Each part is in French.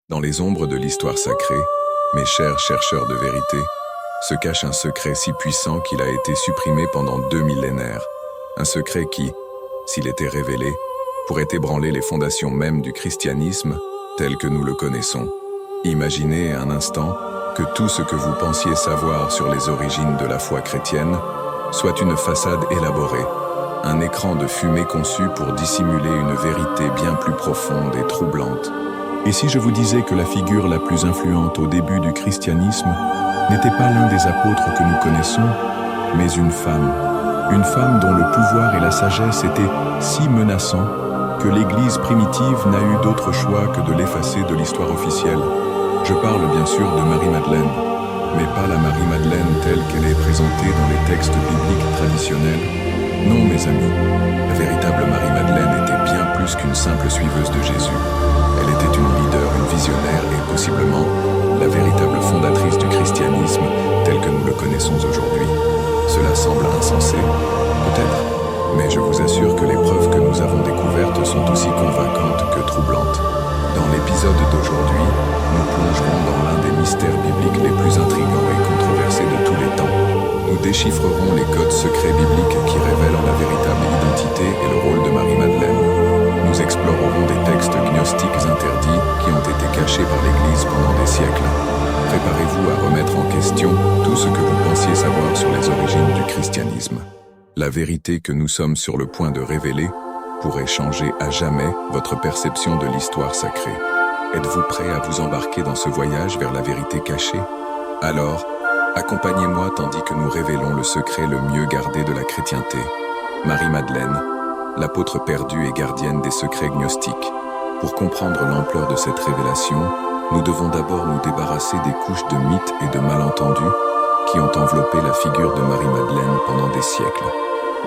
Dans les ombres de l'histoire sacrée, mes chers chercheurs de vérité, se cache un secret si puissant qu'il a été supprimé pendant 2 millénaires. Un secret qui, s'il était révélé, pourrait ébranler les fondations mêmes du christianisme tel que nous le connaissons. Imaginez un instant que tout ce que vous pensiez savoir sur les origines de la foi chrétienne soit une façade élaborée, un écran de fumée conçu pour dissimuler une vérité bien plus profonde et troublante. Et si je vous disais que la figure la plus influente au début du christianisme n'était pas l'un des apôtres que nous connaissons, mais une femme dont le pouvoir et la sagesse étaient si menaçants que l'Église primitive n'a eu d'autre choix que de l'effacer de l'histoire officielle. Je parle bien sûr de Marie-Madeleine, mais pas la Marie-Madeleine telle qu'elle est présentée dans les textes bibliques traditionnels. Non, mes amis, la véritable Marie-Madeleine était bien plus qu'une simple suiveuse de Jésus. Elle était une leader, une visionnaire et possiblement la véritable fondatrice du christianisme tel que nous le connaissons aujourd'hui. Cela semble insensé, peut-être, mais je vous assure que les preuves que nous avons découvertes sont aussi convaincantes que troublantes. Dans l'épisode d'aujourd'hui, nous plongerons dans l'un des mystères bibliques les plus intrigants et controversés de tous les temps. Nous déchiffrerons les codes secrets bibliques qui révèlent la véritable identité et le rôle de Marie-Madeleine. Nous explorerons des textes gnostiques interdits qui ont été cachés par l'Église pendant des siècles. Préparez-vous à remettre en question tout ce que vous pensiez savoir sur les origines du christianisme. La vérité que nous sommes sur le point de révéler pourrait changer à jamais votre perception de l'histoire sacrée. Êtes-vous prêt à vous embarquer dans ce voyage vers la vérité cachée? Alors, accompagnez-moi tandis que nous révélons le secret le mieux gardé de la chrétienté. Marie-Madeleine, l'apôtre perdue et gardienne des secrets gnostiques. Pour comprendre l'ampleur de cette révélation, nous devons d'abord nous débarrasser des couches de mythes et de malentendus qui ont enveloppé la figure de Marie-Madeleine pendant des siècles.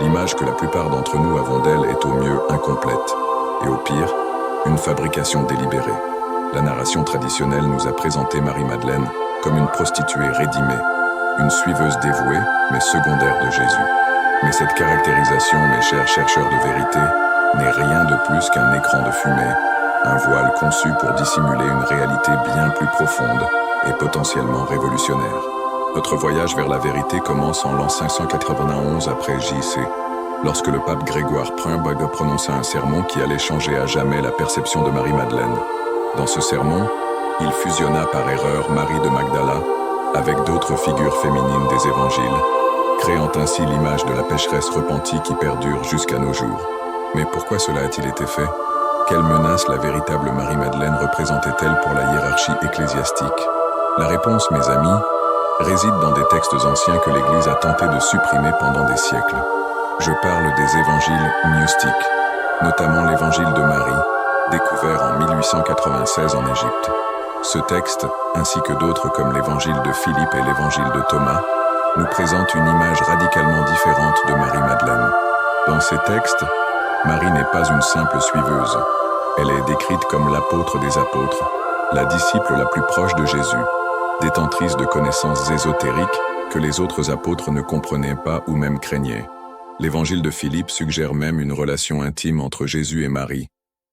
L'image que la plupart d'entre nous avons d'elle est au mieux incomplète, et au pire, une fabrication délibérée. La narration traditionnelle nous a présenté Marie-Madeleine comme une prostituée rédimée, une suiveuse dévouée, mais secondaire de Jésus. Mais cette caractérisation, mes chers chercheurs de vérité, n'est rien de plus qu'un écran de fumée, un voile conçu pour dissimuler une réalité bien plus profonde et potentiellement révolutionnaire. Notre voyage vers la vérité commence en l'an 591 après J.C., lorsque le pape Grégoire I prononça un sermon qui allait changer à jamais la perception de Marie-Madeleine. Dans ce sermon, il fusionna par erreur Marie de Magdala avec d'autres figures féminines des évangiles, créant ainsi l'image de la pécheresse repentie qui perdure jusqu'à nos jours. Mais pourquoi cela a-t-il été fait? Quelle menace la véritable Marie-Madeleine représentait-elle pour la hiérarchie ecclésiastique? La réponse, mes amis, réside dans des textes anciens que l'Église a tenté de supprimer pendant des siècles. Je parle des évangiles gnostiques, notamment l'évangile de Marie, découvert en 1896 en Égypte. Ce texte, ainsi que d'autres comme l'évangile de Philippe et l'évangile de Thomas, nous présente une image radicalement différente de Marie-Madeleine. Dans ces textes, Marie n'est pas une simple suiveuse. Elle est décrite comme l'apôtre des apôtres, la disciple la plus proche de Jésus, détentrice de connaissances ésotériques que les autres apôtres ne comprenaient pas ou même craignaient. L'évangile de Philippe suggère même une relation intime entre Jésus et Marie,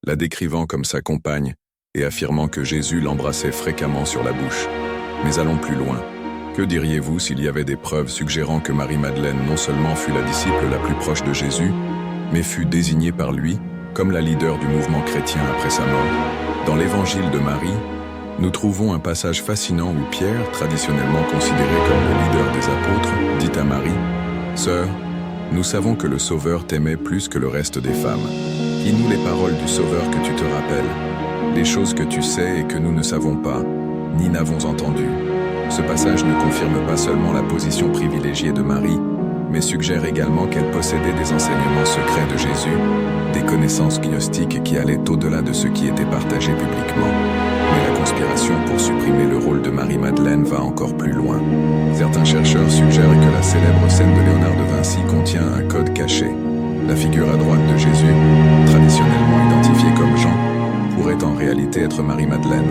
la décrivant comme sa compagne et affirmant que Jésus l'embrassait fréquemment sur la bouche. Mais allons plus loin. Que diriez-vous s'il y avait des preuves suggérant que Marie-Madeleine non seulement fut la disciple la plus proche de Jésus, mais fut désignée par lui comme la leader du mouvement chrétien après sa mort? Dans l'évangile de Marie, nous trouvons un passage fascinant où Pierre, traditionnellement considéré comme le leader des apôtres, dit à Marie: « Sœur, nous savons que le Sauveur t'aimait plus que le reste des femmes. Dis-nous les paroles du Sauveur que tu te rappelles, les choses que tu sais et que nous ne savons pas, ni n'avons entendues. » Ce passage ne confirme pas seulement la position privilégiée de Marie, mais suggère également qu'elle possédait des enseignements secrets de Jésus, des connaissances gnostiques qui allaient au-delà de ce qui était partagé publiquement. Mais la conspiration pour supprimer le rôle de Marie-Madeleine va encore plus loin. Certains chercheurs suggèrent que la célèbre scène de Léonard de Vinci contient un code caché. La figure à droite de Jésus, traditionnellement identifiée comme Jean, pourrait en réalité être Marie-Madeleine.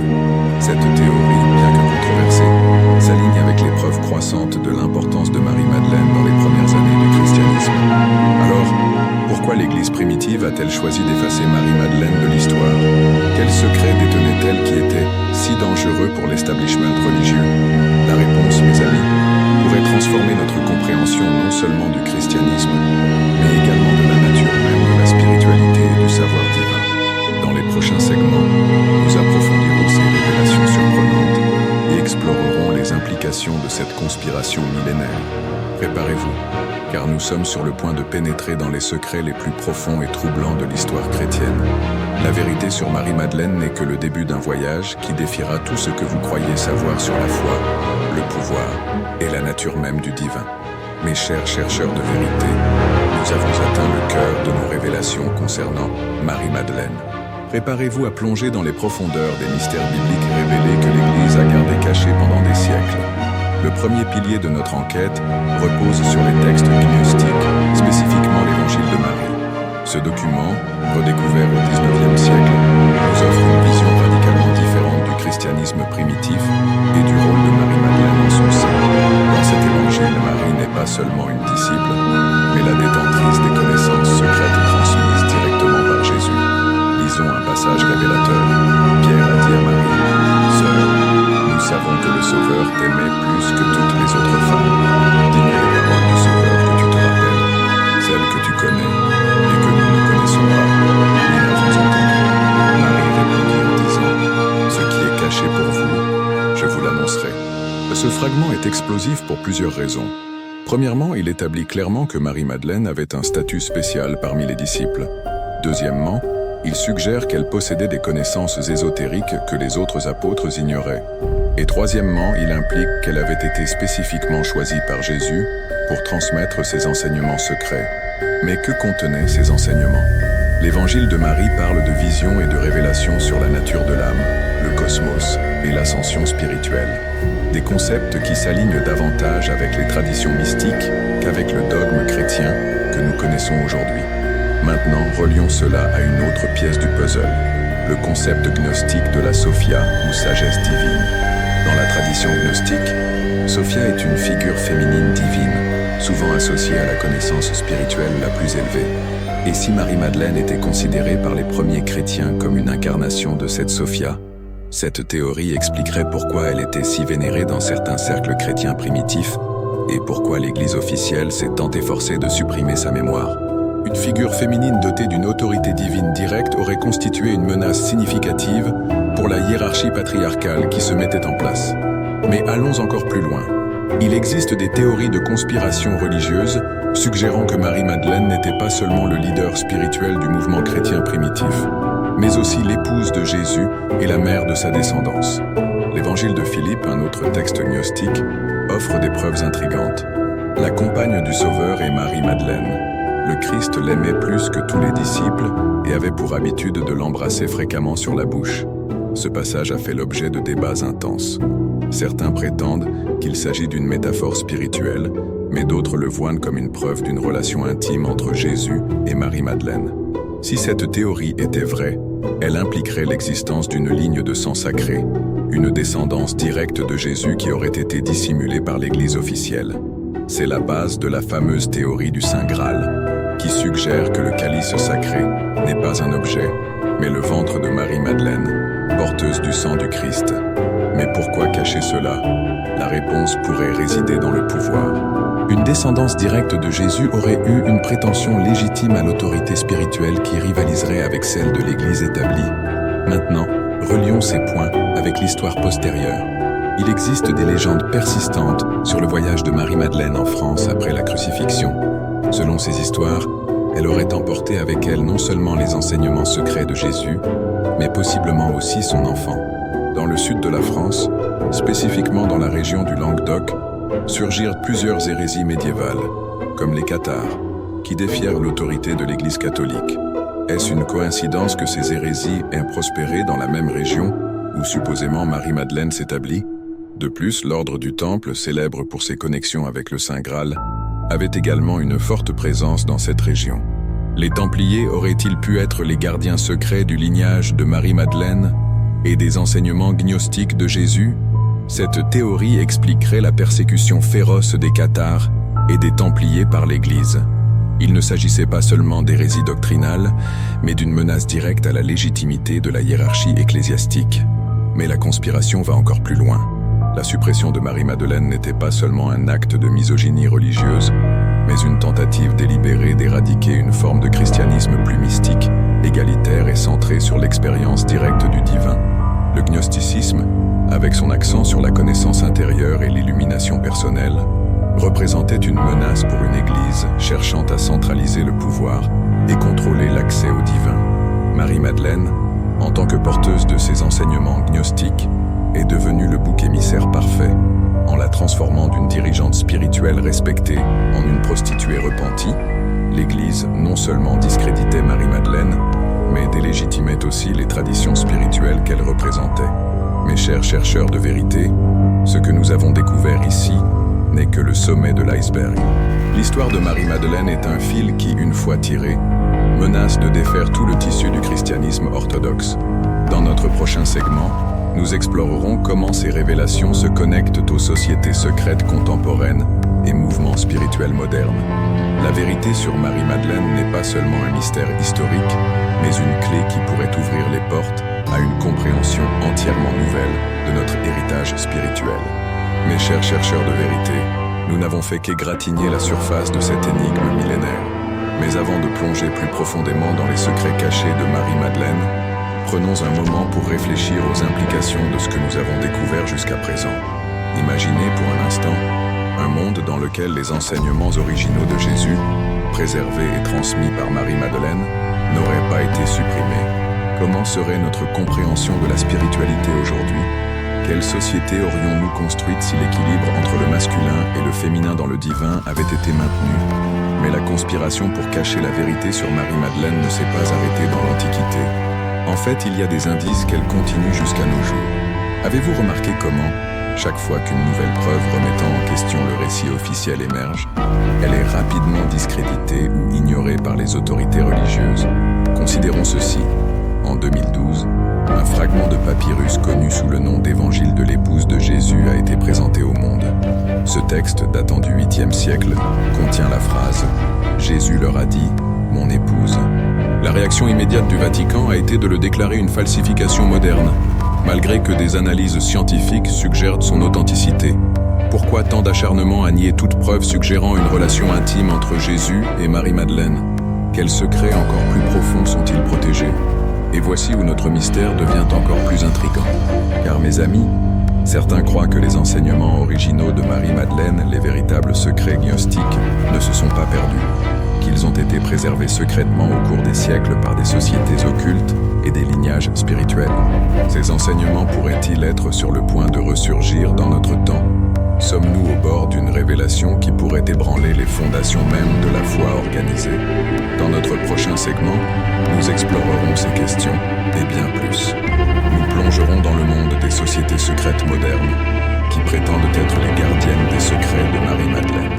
Cette théorie, bien que controversée, s'aligne avec les preuves croissantes de l'importance de Marie-Madeleine dans les premières années du christianisme. Alors, pourquoi l'Église primitive a-t-elle choisi d'effacer Marie-Madeleine de l'histoire? Quel secret détenait-elle qui était si révélation non seulement du christianisme, mais également de la nature même de la spiritualité et du savoir divin. Dans les prochains segments, nous approfondirons ces révélations surprenantes et explorerons les implications de cette conspiration millénaire. Préparez-vous, car nous sommes sur le point de pénétrer dans les secrets les plus profonds et troublants de l'histoire chrétienne. La vérité sur Marie-Madeleine n'est que le début d'un voyage qui défiera tout ce que vous croyez savoir sur la foi, le pouvoir et la nature même du divin. Mes chers chercheurs de vérité, nous avons atteint le cœur de nos révélations concernant Marie-Madeleine. Préparez-vous à plonger dans les profondeurs des mystères bibliques révélés que l'Église a gardés cachés pendant des siècles. Le premier pilier de notre enquête repose sur les textes gnostiques, spécifiquement l'Évangile de Marie. Ce document, redécouvert au XIXe siècle, nous offre une vision radicalement différente du christianisme primitif et du rôle de Marie-Madeleine en son sein. Dans cet évangile, Marie n'est pas seulement une disciple, mais la détentrice des connaissances secrètes transmises directement par Jésus. Lisons un passage révélateur. Pierre a dit à Marie, « Sœur, nous savons que le Sauveur t'aimait plus que toutes les autres femmes. Dis-nous les paroles du Sauveur que tu te rappelles, celles que tu connais et que nous ne connaissons pas, ni n'avons entendues. » Marie répondit en disant, « Ce qui est caché pour vous, je vous l'annoncerai. » Ce fragment est explosif pour plusieurs raisons. Premièrement, il établit clairement que Marie-Madeleine avait un statut spécial parmi les disciples. Deuxièmement, il suggère qu'elle possédait des connaissances ésotériques que les autres apôtres ignoraient. Et troisièmement, il implique qu'elle avait été spécifiquement choisie par Jésus pour transmettre ses enseignements secrets. Mais que contenaient ces enseignements? L'Évangile de Marie parle de visions et de révélations sur la nature de l'âme, le cosmos et l'ascension spirituelle. Des concepts qui s'alignent davantage avec les traditions mystiques qu'avec le dogme chrétien que nous connaissons aujourd'hui. Maintenant, relions cela à une autre pièce du puzzle, le concept gnostique de la Sophia ou sagesse divine. Dans la tradition gnostique, Sophia est une figure féminine divine, souvent associée à la connaissance spirituelle la plus élevée. Et si Marie-Madeleine était considérée par les premiers chrétiens comme une incarnation de cette Sophia, cette théorie expliquerait pourquoi elle était si vénérée dans certains cercles chrétiens primitifs et pourquoi l'Église officielle s'est tant efforcée de supprimer sa mémoire. Une figure féminine dotée d'une autorité divine directe aurait constitué une menace significative pour la hiérarchie patriarcale qui se mettait en place. Mais allons encore plus loin. Il existe des théories de conspiration religieuse suggérant que Marie-Madeleine n'était pas seulement le leader spirituel du mouvement chrétien primitif, mais aussi l'épouse de Jésus et la mère de sa descendance. L'Évangile de Philippe, un autre texte gnostique, offre des preuves intrigantes. La compagne du Sauveur est Marie-Madeleine. Le Christ l'aimait plus que tous les disciples et avait pour habitude de l'embrasser fréquemment sur la bouche. Ce passage a fait l'objet de débats intenses. Certains prétendent qu'il s'agit d'une métaphore spirituelle, mais d'autres le voient comme une preuve d'une relation intime entre Jésus et Marie-Madeleine. Si cette théorie était vraie, elle impliquerait l'existence d'une ligne de sang sacré, une descendance directe de Jésus qui aurait été dissimulée par l'Église officielle. C'est la base de la fameuse théorie du Saint Graal, qui suggère que le calice sacré n'est pas un objet, mais le ventre de Marie-Madeleine, porteuse du sang du Christ. Mais pourquoi cacher cela? La réponse pourrait résider dans le pouvoir. Une descendance directe de Jésus aurait eu une prétention légitime à l'autorité spirituelle qui rivaliserait avec celle de l'Église établie. Maintenant, relions ces points avec l'histoire postérieure. Il existe des légendes persistantes sur le voyage de Marie-Madeleine en France après la crucifixion. Selon ces histoires, elle aurait emporté avec elle non seulement les enseignements secrets de Jésus, mais possiblement aussi son enfant. Dans le sud de la France, spécifiquement dans la région du Languedoc, surgirent plusieurs hérésies médiévales, comme les cathares, qui défièrent l'autorité de l'Église catholique. Est-ce une coïncidence que ces hérésies aient prospéré dans la même région où supposément Marie-Madeleine s'établit? De plus, l'ordre du Temple, célèbre pour ses connexions avec le Saint Graal, avait également une forte présence dans cette région. Les Templiers auraient-ils pu être les gardiens secrets du lignage de Marie-Madeleine et des enseignements gnostiques de Jésus? Cette théorie expliquerait la persécution féroce des cathares et des Templiers par l'Église. Il ne s'agissait pas seulement d'hérésie doctrinale, mais d'une menace directe à la légitimité de la hiérarchie ecclésiastique. Mais la conspiration va encore plus loin. La suppression de Marie-Madeleine n'était pas seulement un acte de misogynie religieuse, mais une tentative délibérée d'éradiquer une forme de christianisme plus mystique, égalitaire et centré sur l'expérience directe du divin. Le gnosticisme, avec son accent sur la connaissance intérieure et l'illumination personnelle, représentait une menace pour une Église cherchant à centraliser le pouvoir et contrôler l'accès au divin. Marie-Madeleine, en tant que porteuse de ces enseignements gnostiques, est devenue le bouc émissaire parfait, en la transformant d'une dirigeante spirituelle respectée en une prostituée repentie. L'Église non seulement discréditait Marie-Madeleine, mais délégitimait aussi les traditions spirituelles qu'elle représentait. Mes chers chercheurs de vérité, ce que nous avons découvert ici n'est que le sommet de l'iceberg. L'histoire de Marie-Madeleine est un fil qui, une fois tiré, menace de défaire tout le tissu du christianisme orthodoxe. Dans notre prochain segment, nous explorerons comment ces révélations se connectent aux sociétés secrètes contemporaines et mouvements spirituels modernes. La vérité sur Marie-Madeleine n'est pas seulement un mystère historique, mais une clé qui pourrait ouvrir les portes à une compréhension entièrement nouvelle de notre héritage spirituel. Mes chers chercheurs de vérité, nous n'avons fait qu'égratigner la surface de cette énigme millénaire. Mais avant de plonger plus profondément dans les secrets cachés de Marie-Madeleine, prenons un moment pour réfléchir aux implications de ce que nous avons découvert jusqu'à présent. Imaginez pour un instant un monde dans lequel les enseignements originaux de Jésus, préservés et transmis par Marie-Madeleine, n'auraient pas été supprimés. Comment serait notre compréhension de la spiritualité aujourd'hui? Quelle société aurions-nous construite si l'équilibre entre le masculin et le féminin dans le divin avait été maintenu? Mais la conspiration pour cacher la vérité sur Marie-Madeleine ne s'est pas arrêtée dans l'Antiquité. En fait, il y a des indices qu'elle continue jusqu'à nos jours. Avez-vous remarqué comment, chaque fois qu'une nouvelle preuve remettant en question le récit officiel émerge, elle est rapidement discréditée ou ignorée par les autorités religieuses? Considérons ceci. En 2012, un fragment de papyrus connu sous le nom d'Évangile de l'épouse de Jésus a été présenté au monde. Ce texte, datant du 8e siècle, contient la phrase « Jésus leur a dit, mon épouse ». La réaction immédiate du Vatican a été de le déclarer une falsification moderne, malgré que des analyses scientifiques suggèrent son authenticité. Pourquoi tant d'acharnement à nier toute preuve suggérant une relation intime entre Jésus et Marie-Madeleine? Quels secrets encore plus profonds sont-ils protégés? Et voici où notre mystère devient encore plus intrigant. Car mes amis, certains croient que les enseignements originaux de Marie-Madeleine, les véritables secrets gnostiques, ne se sont pas perdus, qu'ils ont été préservés secrètement au cours des siècles par des sociétés occultes et des lignages spirituels. Ces enseignements pourraient-ils être sur le point de ressurgir dans notre temps? Sommes-nous au bord d'une révélation qui pourrait ébranler les fondations mêmes de la foi organisée? Dans notre prochain segment, nous explorerons ces questions et bien plus. Nous plongerons dans le monde des sociétés secrètes modernes qui prétendent être les gardiennes des secrets de Marie-Madeleine.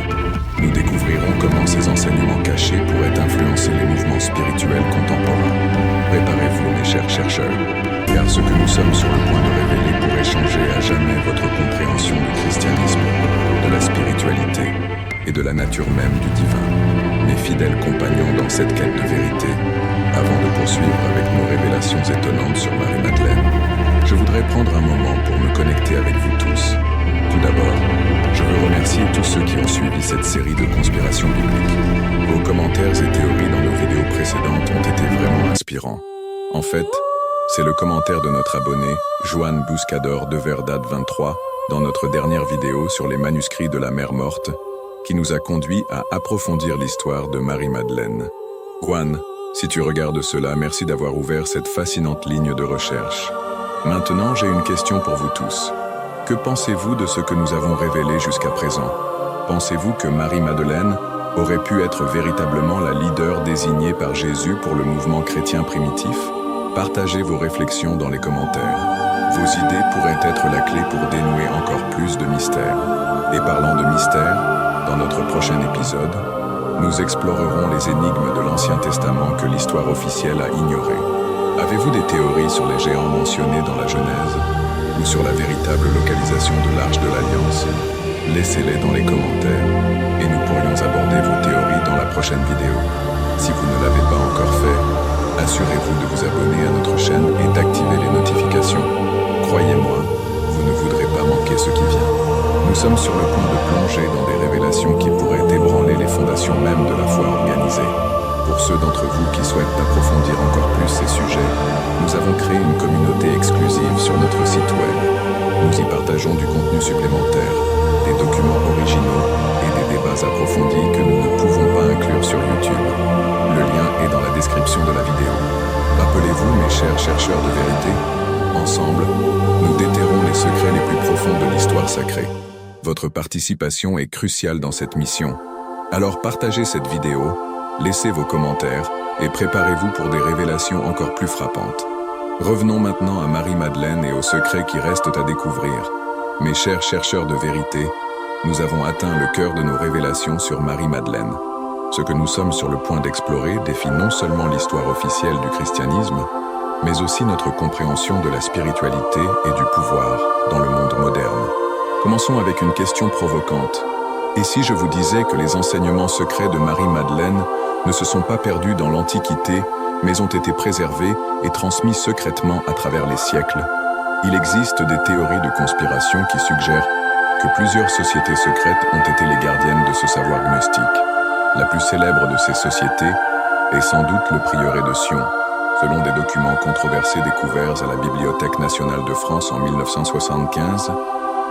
Nous découvrirons comment ces enseignements cachés pourraient influencer les mouvements spirituels contemporains. Préparez-vous, mes chers chercheurs, car ce que nous sommes sur le point de révéler pourrait changer à jamais votre compréhension du christianisme, de la spiritualité et de la nature même du divin. Mes fidèles compagnons dans cette quête de vérité, avant de poursuivre avec nos révélations étonnantes sur Marie-Madeleine, je voudrais prendre un moment pour me connecter avec vous tous. Tout d'abord, je veux remercier tous ceux qui ont suivi cette série de conspirations bibliques. Vos commentaires et théories dans nos vidéos précédentes ont été vraiment inspirants. En fait, c'est le commentaire de notre abonné, Joan Buscador de Verdad 23, dans notre dernière vidéo sur les manuscrits de la Mère Morte, qui nous a conduit à approfondir l'histoire de Marie-Madeleine. Juan, si tu regardes cela, merci d'avoir ouvert cette fascinante ligne de recherche. Maintenant, j'ai une question pour vous tous. Que pensez-vous de ce que nous avons révélé jusqu'à présent? Pensez-vous que Marie-Madeleine aurait pu être véritablement la leader désignée par Jésus pour le mouvement chrétien primitif? Partagez vos réflexions dans les commentaires. Vos idées pourraient être la clé pour dénouer encore plus de mystères. Et parlant de mystères, dans notre prochain épisode, nous explorerons les énigmes de l'Ancien Testament que l'histoire officielle a ignorées. Avez-vous des théories sur les géants mentionnés dans la Genèse ou sur la véritable localisation de l'Arche de l'Alliance? Laissez-les dans les commentaires et nous pourrions aborder vos théories dans la prochaine vidéo. Si vous ne l'avez pas encore fait, assurez-vous de vous abonner à notre chaîne et d'activer les notifications. Croyez-moi, vous ne voudrez pas manquer ce qui vient. Nous sommes sur le point de plonger dans des révélations qui pourraient ébranler les fondations mêmes de la foi organisée. Pour ceux d'entre vous qui souhaitent approfondir encore plus ces sujets, nous avons créé une communauté exclusive sur notre site web. Nous y partageons du contenu supplémentaire, des documents originaux et des débats approfondis que nous ne pouvons pas inclure sur YouTube. Le lien est dans la description de la vidéo. Rappelez-vous, mes chers chercheurs de vérité, ensemble, nous déterrons les secrets les plus profonds de l'histoire sacrée. Votre participation est cruciale dans cette mission. Alors partagez cette vidéo, laissez vos commentaires et préparez-vous pour des révélations encore plus frappantes. Revenons maintenant à Marie-Madeleine et aux secrets qui restent à découvrir. Mes chers chercheurs de vérité, nous avons atteint le cœur de nos révélations sur Marie-Madeleine. Ce que nous sommes sur le point d'explorer défie non seulement l'histoire officielle du christianisme, mais aussi notre compréhension de la spiritualité et du pouvoir dans le monde moderne. Commençons avec une question provocante. Et si je vous disais que les enseignements secrets de Marie-Madeleine ne se sont pas perdus dans l'Antiquité, mais ont été préservés et transmis secrètement à travers les siècles? Il existe des théories de conspiration qui suggèrent que plusieurs sociétés secrètes ont été les gardiennes de ce savoir gnostique. La plus célèbre de ces sociétés est sans doute le prieuré de Sion. Selon des documents controversés découverts à la Bibliothèque nationale de France en 1975,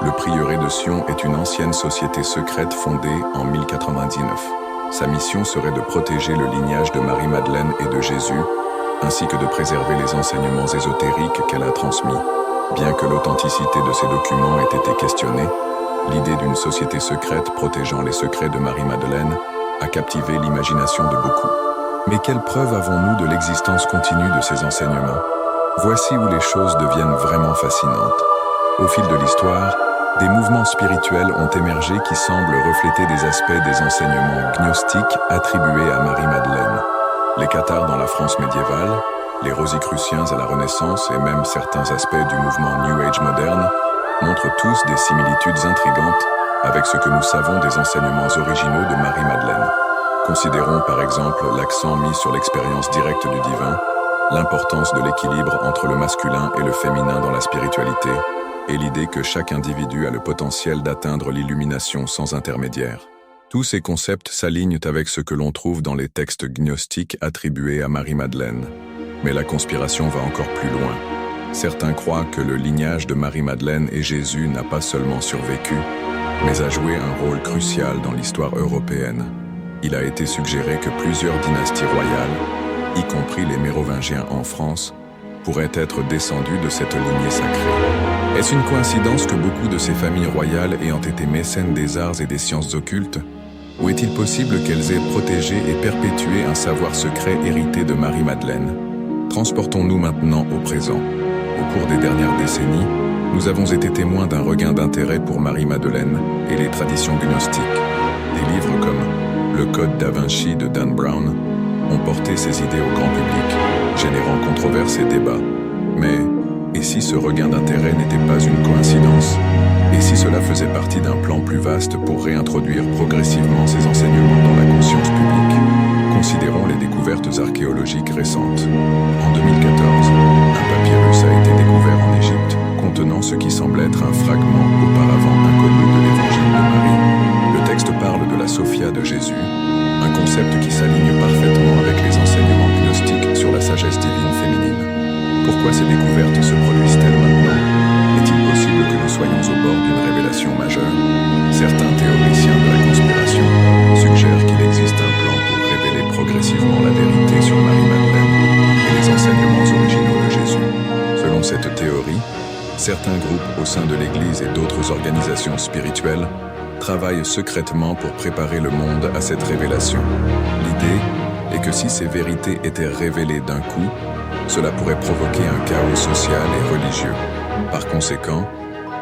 le prieuré de Sion est une ancienne société secrète fondée en 1099. Sa mission serait de protéger le lignage de Marie-Madeleine et de Jésus, ainsi que de préserver les enseignements ésotériques qu'elle a transmis. Bien que l'authenticité de ces documents ait été questionnée, l'idée d'une société secrète protégeant les secrets de Marie-Madeleine a captivé l'imagination de beaucoup. Mais quelles preuves avons-nous de l'existence continue de ces enseignements? Voici où les choses deviennent vraiment fascinantes. Au fil de l'histoire, des mouvements spirituels ont émergé qui semblent refléter des aspects des enseignements gnostiques attribués à Marie-Madeleine. Les cathares dans la France médiévale, les rosicruciens à la Renaissance et même certains aspects du mouvement New Age moderne montrent tous des similitudes intrigantes avec ce que nous savons des enseignements originaux de Marie-Madeleine. Considérons par exemple l'accent mis sur l'expérience directe du divin, l'importance de l'équilibre entre le masculin et le féminin dans la spiritualité, et l'idée que chaque individu a le potentiel d'atteindre l'illumination sans intermédiaire. Tous ces concepts s'alignent avec ce que l'on trouve dans les textes gnostiques attribués à Marie-Madeleine. Mais la conspiration va encore plus loin. Certains croient que le lignage de Marie-Madeleine et Jésus n'a pas seulement survécu, mais a joué un rôle crucial dans l'histoire européenne. Il a été suggéré que plusieurs dynasties royales, y compris les Mérovingiens en France, pourraient être descendues de cette lignée sacrée. Est-ce une coïncidence que beaucoup de ces familles royales ayant été mécènes des arts et des sciences occultes, ou est-il possible qu'elles aient protégé et perpétué un savoir secret hérité de Marie-Madeleine? Transportons-nous maintenant au présent. Au cours des dernières décennies, nous avons été témoins d'un regain d'intérêt pour Marie-Madeleine et les traditions gnostiques. Des livres comme Le Code da Vinci de Dan Brown ont porté ces idées au grand public, générant controverses et débats. Mais, et si ce regain d'intérêt n'était pas une coïncidence? Et si cela faisait partie d'un plan plus vaste pour réintroduire progressivement ces enseignements dans la conscience publique? Considérons les découvertes archéologiques récentes. En 2014, un papyrus a été découvert en Égypte, contenant ce qui semble être un fragment auparavant inconnu de l'évangile de Marie. Le texte parle de la Sophia de Jésus, un concept qui s'aligne parfaitement avec les enseignements gnostiques sur la sagesse divine féminine. Pourquoi ces découvertes se produisent-elles maintenant? Est-il possible que nous soyons au bord d'une révélation majeure? Certains théoriciens de la conspiration suggèrent qu'il existe un plan pour révéler progressivement la vérité sur Marie-Madeleine et les enseignements originaux de Jésus. Selon cette théorie, certains groupes au sein de l'Église et d'autres organisations spirituelles travaillent secrètement pour préparer le monde à cette révélation. L'idée est que si ces vérités étaient révélées d'un coup, cela pourrait provoquer un chaos social et religieux. Par conséquent,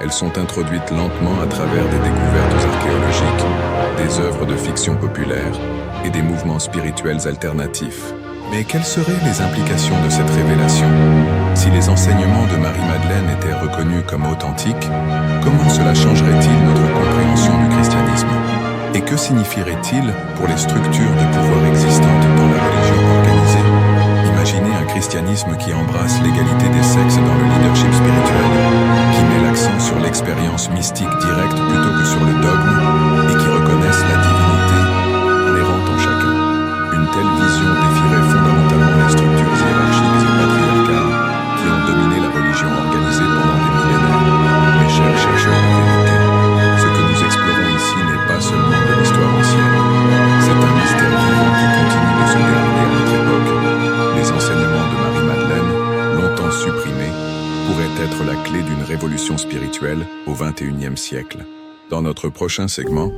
elles sont introduites lentement à travers des découvertes archéologiques, des œuvres de fiction populaire et des mouvements spirituels alternatifs. Mais quelles seraient les implications de cette révélation? Si les enseignements de Marie-Madeleine étaient reconnus comme authentiques, comment cela changerait-il notre compréhension du christianisme? Et que signifierait-il pour les structures de pouvoir existantes dans la religion organisée? Imaginez un christianisme qui embrasse l'égalité des sexes dans le leadership spirituel, qui met l'accent sur l'expérience mystique directe plutôt que sur spirituelle au XXIe siècle. Dans notre prochain segment,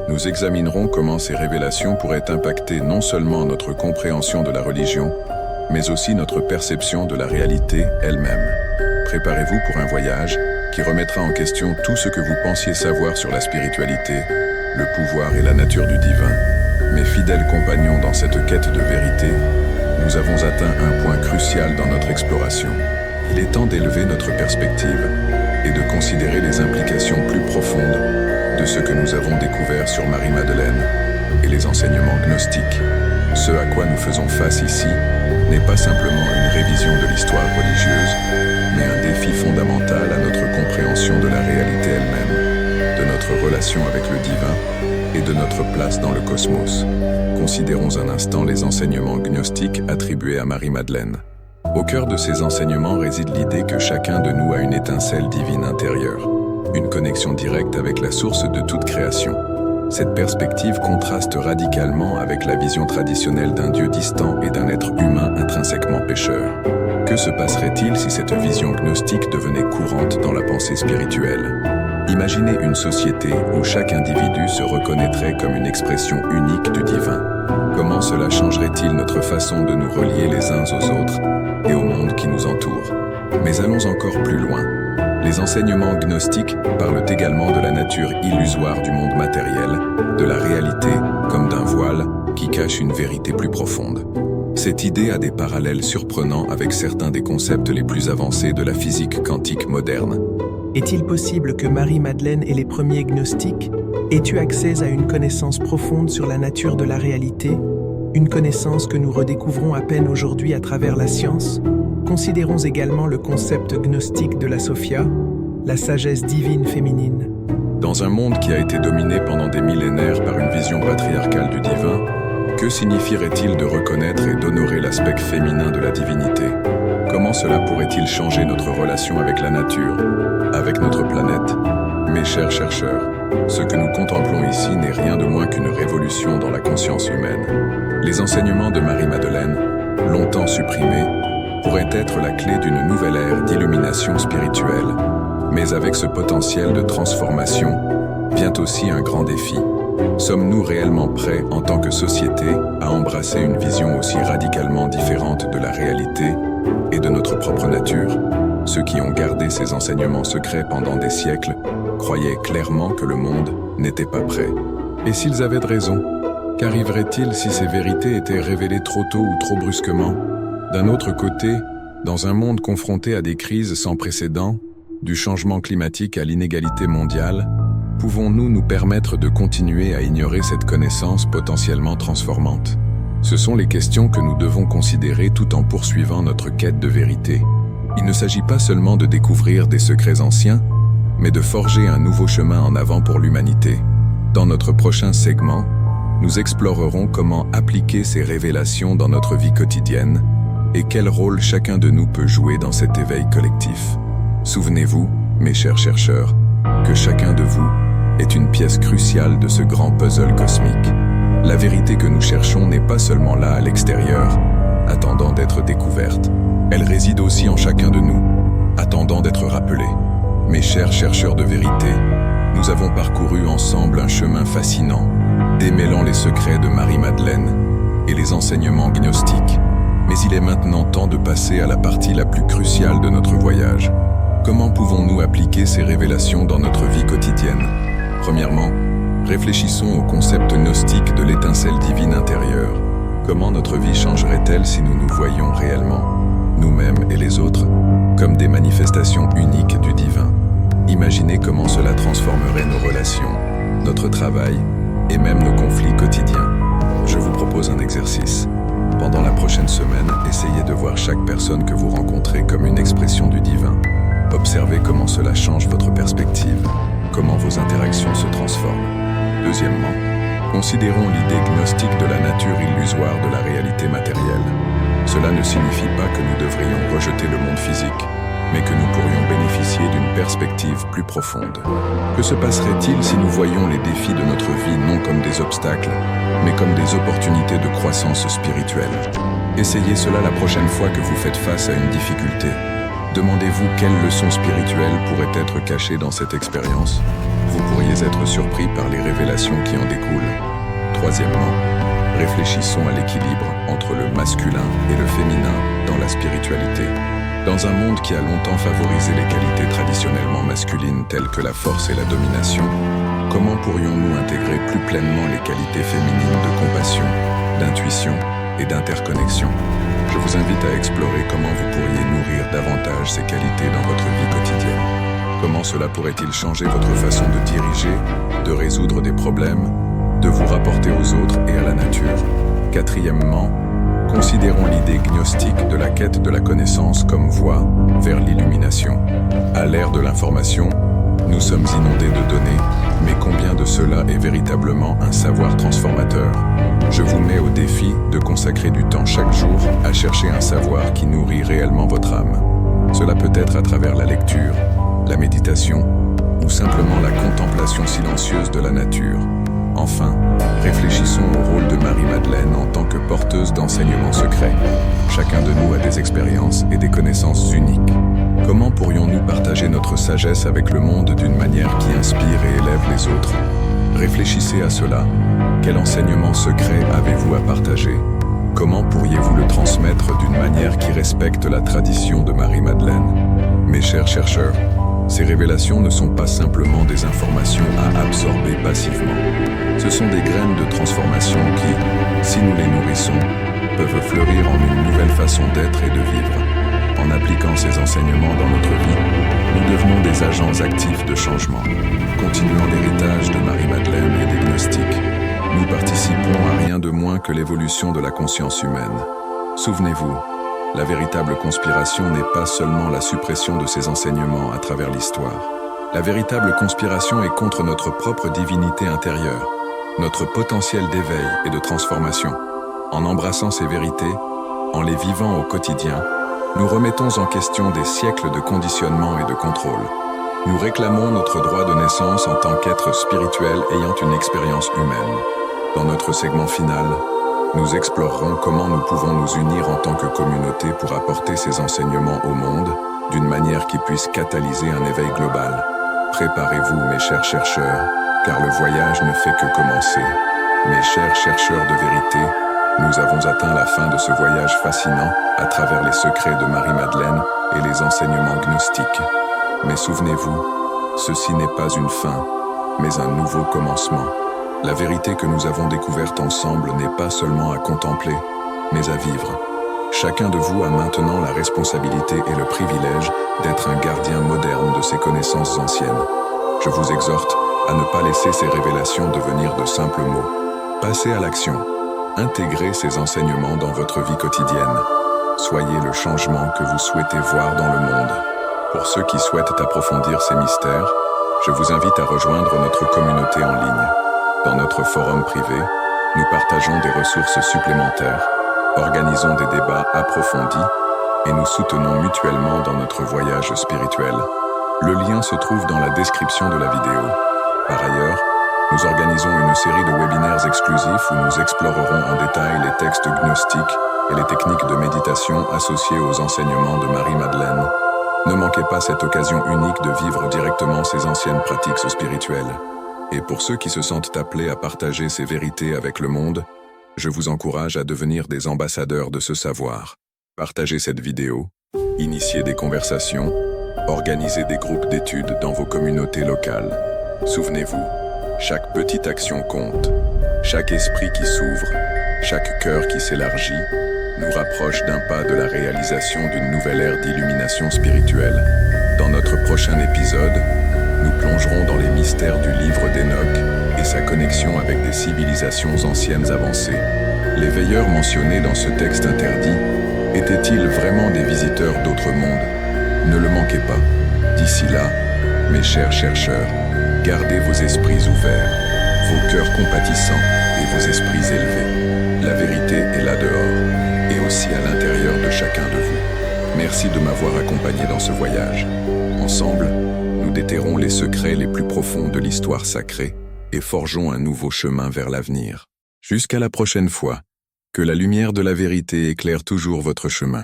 nous examinerons comment ces révélations pourraient impacter non seulement notre compréhension de la religion, mais aussi notre perception de la réalité elle-même. Préparez-vous pour un voyage qui remettra en question tout ce que vous pensiez savoir sur la spiritualité, le pouvoir et la nature du divin. Mes fidèles compagnons dans cette quête de vérité, nous avons atteint un point crucial dans notre exploration. Il est temps d'élever notre perspective et de considérer les implications plus profondes de ce que nous avons découvert sur Marie-Madeleine et les enseignements gnostiques. Ce à quoi nous faisons face ici n'est pas simplement une révision de l'histoire religieuse, mais un défi fondamental à notre compréhension de la réalité elle-même, de notre relation avec le divin et de notre place dans le cosmos. Considérons un instant les enseignements gnostiques attribués à Marie-Madeleine. Au cœur de ces enseignements réside l'idée que chacun de nous a une étincelle divine intérieure, une connexion directe avec la source de toute création. Cette perspective contraste radicalement avec la vision traditionnelle d'un Dieu distant et d'un être humain intrinsèquement pécheur. Que se passerait-il si cette vision gnostique devenait courante dans la pensée spirituelle ? Imaginez une société où chaque individu se reconnaîtrait comme une expression unique du divin. Comment cela changerait-il notre façon de nous relier les uns aux autres et au monde qui nous entoure ? Mais allons encore plus loin. Les enseignements gnostiques parlent également de la nature illusoire du monde matériel, de la réalité comme d'un voile qui cache une vérité plus profonde. Cette idée a des parallèles surprenants avec certains des concepts les plus avancés de la physique quantique moderne. Est-il possible que Marie-Madeleine et les premiers gnostiques aient eu accès à une connaissance profonde sur la nature de la réalité, une connaissance que nous redécouvrons à peine aujourd'hui à travers la science? Considérons également le concept gnostique de la Sophia, la sagesse divine féminine. Dans un monde qui a été dominé pendant des millénaires par une vision patriarcale du divin, que signifierait-il de reconnaître et d'honorer l'aspect féminin de la divinité ? Comment cela pourrait-il changer notre relation avec la nature, avec notre planète ? Mes chers chercheurs, ce que nous contemplons ici n'est rien de moins qu'une révolution dans la conscience humaine. Les enseignements de Marie-Madeleine, longtemps supprimés, pourraient être la clé d'une nouvelle ère d'illumination spirituelle. Mais avec ce potentiel de transformation, vient aussi un grand défi. Sommes-nous réellement prêts en tant que société à embrasser une vision aussi radicalement différente de la réalité et de notre propre nature? Ceux qui ont gardé ces enseignements secrets pendant des siècles croyaient clairement que le monde n'était pas prêt. Et s'ils avaient de raison, qu'arriverait-il si ces vérités étaient révélées trop tôt ou trop brusquement? D'un autre côté, dans un monde confronté à des crises sans précédent, du changement climatique à l'inégalité mondiale, pouvons-nous nous permettre de continuer à ignorer cette connaissance potentiellement transformante? Ce sont les questions que nous devons considérer tout en poursuivant notre quête de vérité. Il ne s'agit pas seulement de découvrir des secrets anciens, mais de forger un nouveau chemin en avant pour l'humanité. Dans notre prochain segment, nous explorerons comment appliquer ces révélations dans notre vie quotidienne et quel rôle chacun de nous peut jouer dans cet éveil collectif. Souvenez-vous, mes chers chercheurs, que chacun de vous est une pièce cruciale de ce grand puzzle cosmique. La vérité que nous cherchons n'est pas seulement là à l'extérieur, attendant d'être découverte. Elle réside aussi en chacun de nous, attendant d'être rappelée. Mes chers chercheurs de vérité, nous avons parcouru ensemble un chemin fascinant, démêlant les secrets de Marie-Madeleine et les enseignements gnostiques. Mais il est maintenant temps de passer à la partie la plus cruciale de notre voyage. Comment pouvons-nous appliquer ces révélations dans notre vie quotidienne? Premièrement, réfléchissons au concept gnostique de l'étincelle divine intérieure. Comment notre vie changerait-elle si nous nous voyions réellement, nous-mêmes et les autres, comme des manifestations uniques du divin? Imaginez comment cela transformerait nos relations, notre travail et même nos conflits quotidiens. Je vous propose un exercice. Pendant la prochaine semaine, essayez de voir chaque personne que vous rencontrez comme une expression du divin. Observez comment cela change votre perspective, comment vos interactions se transforment. Deuxièmement, considérons l'idée gnostique de la nature illusoire de la réalité matérielle. Cela ne signifie pas que nous devrions rejeter le monde physique, mais que nous pourrions bénéficier d'une perspective plus profonde. Que se passerait-il si nous voyions les défis de notre vie non comme des obstacles, mais comme des opportunités de croissance spirituelle? Essayez cela la prochaine fois que vous faites face à une difficulté. Demandez-vous quelle leçon spirituelle pourrait être cachée dans cette expérience. Vous pourriez être surpris par les révélations qui en découlent. Troisièmement, réfléchissons à l'équilibre entre le masculin et le féminin dans la spiritualité. Dans un monde qui a longtemps favorisé les qualités traditionnellement masculines telles que la force et la domination, comment pourrions-nous intégrer plus pleinement les qualités féminines de compassion, d'intuition et d'interconnexion? Je vous invite à explorer comment vous pourriez nourrir davantage ces qualités dans votre vie quotidienne. Comment cela pourrait-il changer votre façon de diriger, de résoudre des problèmes, de vous rapporter aux autres et à la nature? Quatrièmement, considérons l'idée gnostique de la quête de la connaissance comme voie vers l'illumination. À l'ère de l'information, nous sommes inondés de données, mais combien de cela est véritablement un savoir transformateur? Je vous mets au défi de consacrer du temps chaque jour à chercher un savoir qui nourrit réellement votre âme. Cela peut être à travers la lecture, la méditation ou simplement la contemplation silencieuse de la nature. Enfin, réfléchissons au rôle de Marie-Madeleine en tant que porteuse d'enseignements secrets. Chacun de nous a des expériences et des connaissances uniques. Comment pourrions-nous partager notre sagesse avec le monde d'une manière qui inspire et élève les autres? Réfléchissez à cela. Quel enseignement secret avez-vous à partager? Comment pourriez-vous le transmettre d'une manière qui respecte la tradition de Marie-Madeleine? Mes chers chercheurs, ces révélations ne sont pas simplement des informations à absorber passivement. Ce sont des graines de transformation qui, si nous les nourrissons, peuvent fleurir en une nouvelle façon d'être et de vivre. En appliquant ces enseignements dans notre vie, nous devenons des agents actifs de changement. Continuant l'héritage de Marie-Madeleine et des gnostiques, nous participons à rien de moins que l'évolution de la conscience humaine. Souvenez-vous, la véritable conspiration n'est pas seulement la suppression de ces enseignements à travers l'histoire. La véritable conspiration est contre notre propre divinité intérieure, notre potentiel d'éveil et de transformation. En embrassant ces vérités, en les vivant au quotidien, nous remettons en question des siècles de conditionnement et de contrôle. Nous réclamons notre droit de naissance en tant qu'être spirituel ayant une expérience humaine. Dans notre segment final, nous explorerons comment nous pouvons nous unir en tant que communauté pour apporter ces enseignements au monde d'une manière qui puisse catalyser un éveil global. Préparez-vous, mes chers chercheurs, car le voyage ne fait que commencer. Mes chers chercheurs de vérité, nous avons atteint la fin de ce voyage fascinant à travers les secrets de Marie-Madeleine et les enseignements gnostiques. Mais souvenez-vous, ceci n'est pas une fin, mais un nouveau commencement. La vérité que nous avons découverte ensemble n'est pas seulement à contempler, mais à vivre. Chacun de vous a maintenant la responsabilité et le privilège d'être un gardien moderne de ces connaissances anciennes. Je vous exhorte à ne pas laisser ces révélations devenir de simples mots. Passez à l'action. Intégrez ces enseignements dans votre vie quotidienne. Soyez le changement que vous souhaitez voir dans le monde. Pour ceux qui souhaitent approfondir ces mystères, je vous invite à rejoindre notre communauté en ligne. Dans notre forum privé, nous partageons des ressources supplémentaires, organisons des débats approfondis et nous soutenons mutuellement dans notre voyage spirituel. Le lien se trouve dans la description de la vidéo. Par ailleurs, nous organisons une série de webinaires exclusifs où nous explorerons en détail les textes gnostiques et les techniques de méditation associées aux enseignements de Marie-Madeleine. Ne manquez pas cette occasion unique de vivre directement ces anciennes pratiques spirituelles. Et pour ceux qui se sentent appelés à partager ces vérités avec le monde, je vous encourage à devenir des ambassadeurs de ce savoir. Partagez cette vidéo, initiez des conversations, organisez des groupes d'études dans vos communautés locales. Souvenez-vous, chaque petite action compte. Chaque esprit qui s'ouvre, chaque cœur qui s'élargit, nous rapproche d'un pas de la réalisation d'une nouvelle ère d'illumination spirituelle. Dans notre prochain épisode, nous plongerons dans les mystères du livre d'Enoch et sa connexion avec des civilisations anciennes avancées. Les veilleurs mentionnés dans ce texte interdit étaient-ils vraiment des visiteurs d'autres mondes? Ne le manquez pas. D'ici là, mes chers chercheurs, gardez vos esprits ouverts, vos cœurs compatissants et vos esprits élevés. La vérité est là dehors et aussi à l'intérieur de chacun de vous. Merci de m'avoir accompagné dans ce voyage. Ensemble, nous déterrons les secrets les plus profonds de l'histoire sacrée et forgeons un nouveau chemin vers l'avenir. Jusqu'à la prochaine fois, que la lumière de la vérité éclaire toujours votre chemin.